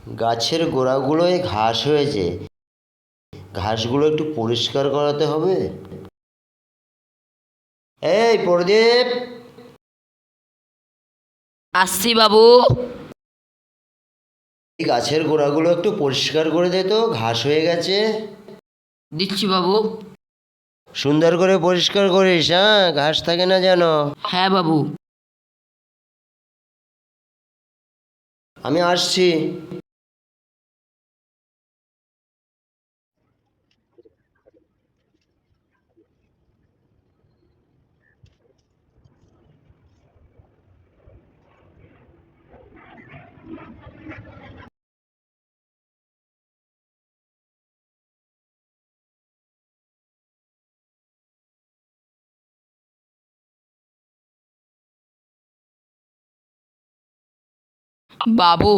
গাছের গোড়াগুলোয় ঘাস হয়েছে, ঘাসগুলো একটু পরিষ্কার করাতে হবে। এই প্রদীপ, আসছি বাবু। এই গাছের গোড়াগুলো একটু পরিষ্কার করে দে তো, ঘাস হয়ে গেছে। দিচ্ছি বাবু। সুন্দর করে পরিষ্কার করিস, হ্যাঁ, ঘাস থাকে না যেন। হ্যাঁ বাবু। আমি আসছি। বাবু,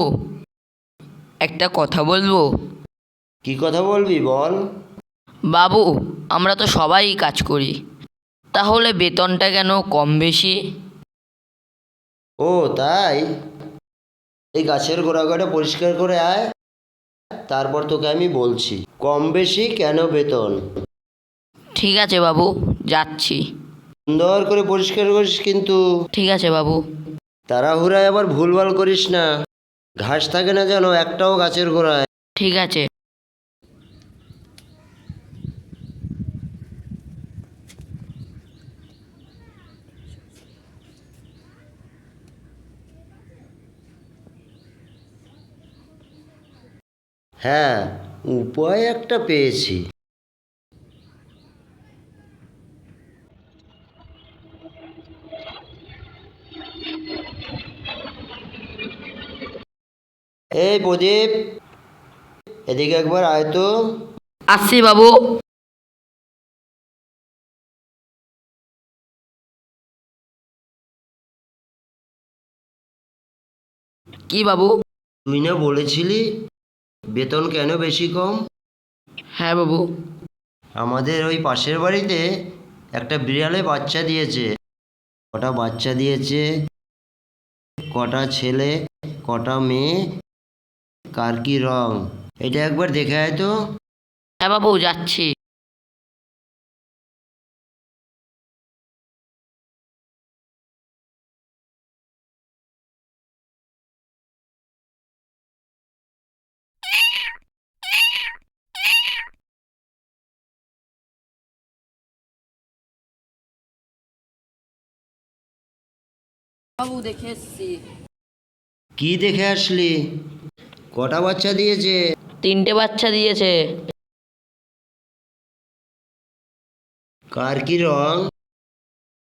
একটা কথা বলবো? কি কথা বলবি বল। বাবু, আমরা তো সবাই কাজ করি, তাহলে বেতনটা কেন কম বেশি? ও তাই? এই গাছের গোড়াটা পরিষ্কার করে আয়, তারপর তোকে আমি বলছি কম বেশি কেন বেতন। ঠিক আছে বাবু, যাচ্ছি। সুন্দর করে পরিষ্কার করিস কিন্তু। ঠিক আছে বাবু। তাড়াহুড়ায় আবার ভুলভাল করিস না, ঘাস থাকে না যেন একটাও গাছের গোড়ায়। ঠিক আছে। হ্যাঁ, উপায় একটা পেয়েছি। এই প্রদীপ, এদিকে একবার আয় তো। আসছি বাবু। কি বাবু? তুই না বলেছিলি বেতন কেন বেশি কম? হ্যাঁ বাবু। আমাদের ওই পাশের বাড়িতে একটা বিড়ালে বাচ্চা দিয়েছে। কটা বাচ্চা দিয়েছে, কটা ছেলে, কটা মেয়ে, কার কি রং, এটা একবার দেখে আয় তো। হ্যাঁ বাবু, যাচ্ছি। বাবু, দেখে এসছি। কি দেখে আসলি? কটা বাচ্চা দিয়েছে? 3টে বাচ্চা দিয়েছে। কার কি রং?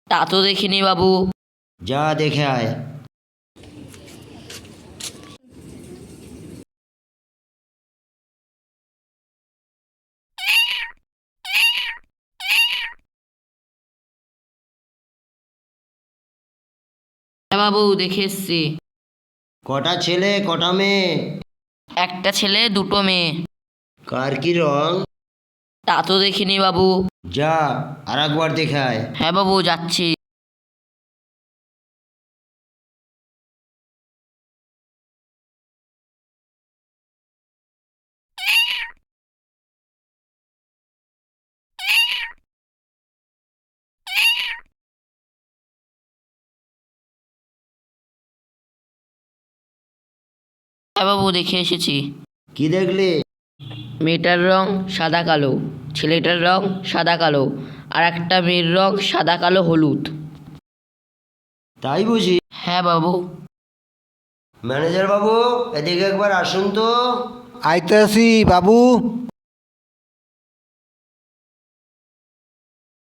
তা তো দেখিনি বাবু। যা দেখে আয়। হ্যাঁ বাবু, দেখে এসছি। কটা ছেলে, কটা মেয়ে? একটা ছেলে, 2টো মেয়ে। কার কি রং? তা তো দেখিনি বাবু। যা আর একবার দেখে আয়। হ্যাঁ বাবু, যাচ্ছি। হ্যাঁ বাবু, দেখে এসেছি। কি দেখলি? মেয়েটার রং সাদা কালো, ছেলেটার রং সাদা কালো, আর একটা মেয়ের রং সাদা কালো হলুদ। তাই বুঝি? হ্যাঁ বাবু। ম্যানেজার বাবু, এদিকে একবার আসুন তো। আইতাছি বাবু।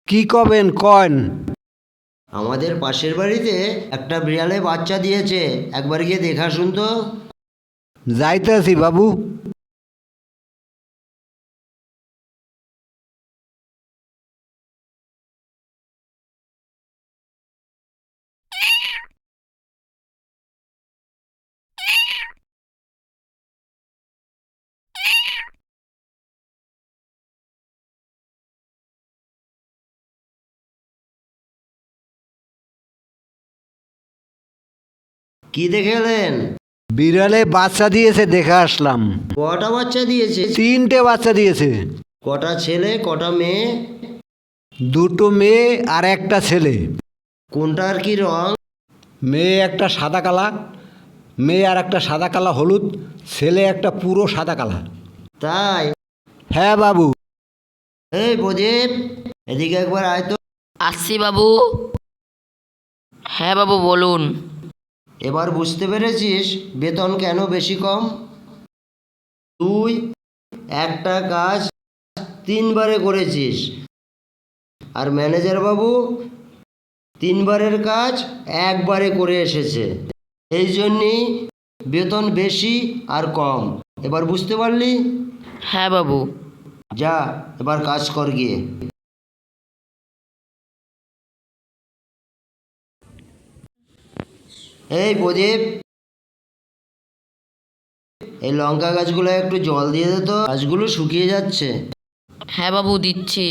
কি কবেন কন? আমাদের পাশের বাড়িতে একটা বিড়ালে বাচ্চা দিয়েছে, একবার গিয়ে দেখে আসুন তো। যাইতাছি বাবু। কি দেখে এলেন? বিড়ালে বাচ্চা দিয়েছে দেখে আসলাম। কটা বাচ্চা দিয়েছে? 3টে বাচ্চা দিয়েছে। কটা ছেলে কটা মেয়ে? 2টো মেয়ে আর একটা ছেলে। কোনটার কি রং? মেয়ে একটা সাদা কালা, মেয়ে আর একটা সাদা কালা হলুদ, ছেলে একটা পুরো সাদা কালা। তাই? হ্যাঁ বাবু। এই প্রদীপ, এদিকে একবার আয় তো। আসছি বাবু। হ্যাঁ বাবু বলুন। এবার বুঝতে পেরেছিস বেতন কেন বেশি কম? তুই একটা কাজ 3বারে করেছিস, আর ম্যানেজার বাবু 3বারের কাজ 1বারে করে এসেছে। এই জন্যেই বেতন বেশি আর কম। এবার বুঝতে পারলি? হ্যাঁ বাবু। যা, এবার কাজ কর গিয়ে। এই প্রদীপ, এই লঙ্কা গাছগুলো একটু জল দিয়ে দে তো, গাছগুলো শুকিয়ে যাচ্ছে। হ্যাঁ বাবু দিচ্ছি।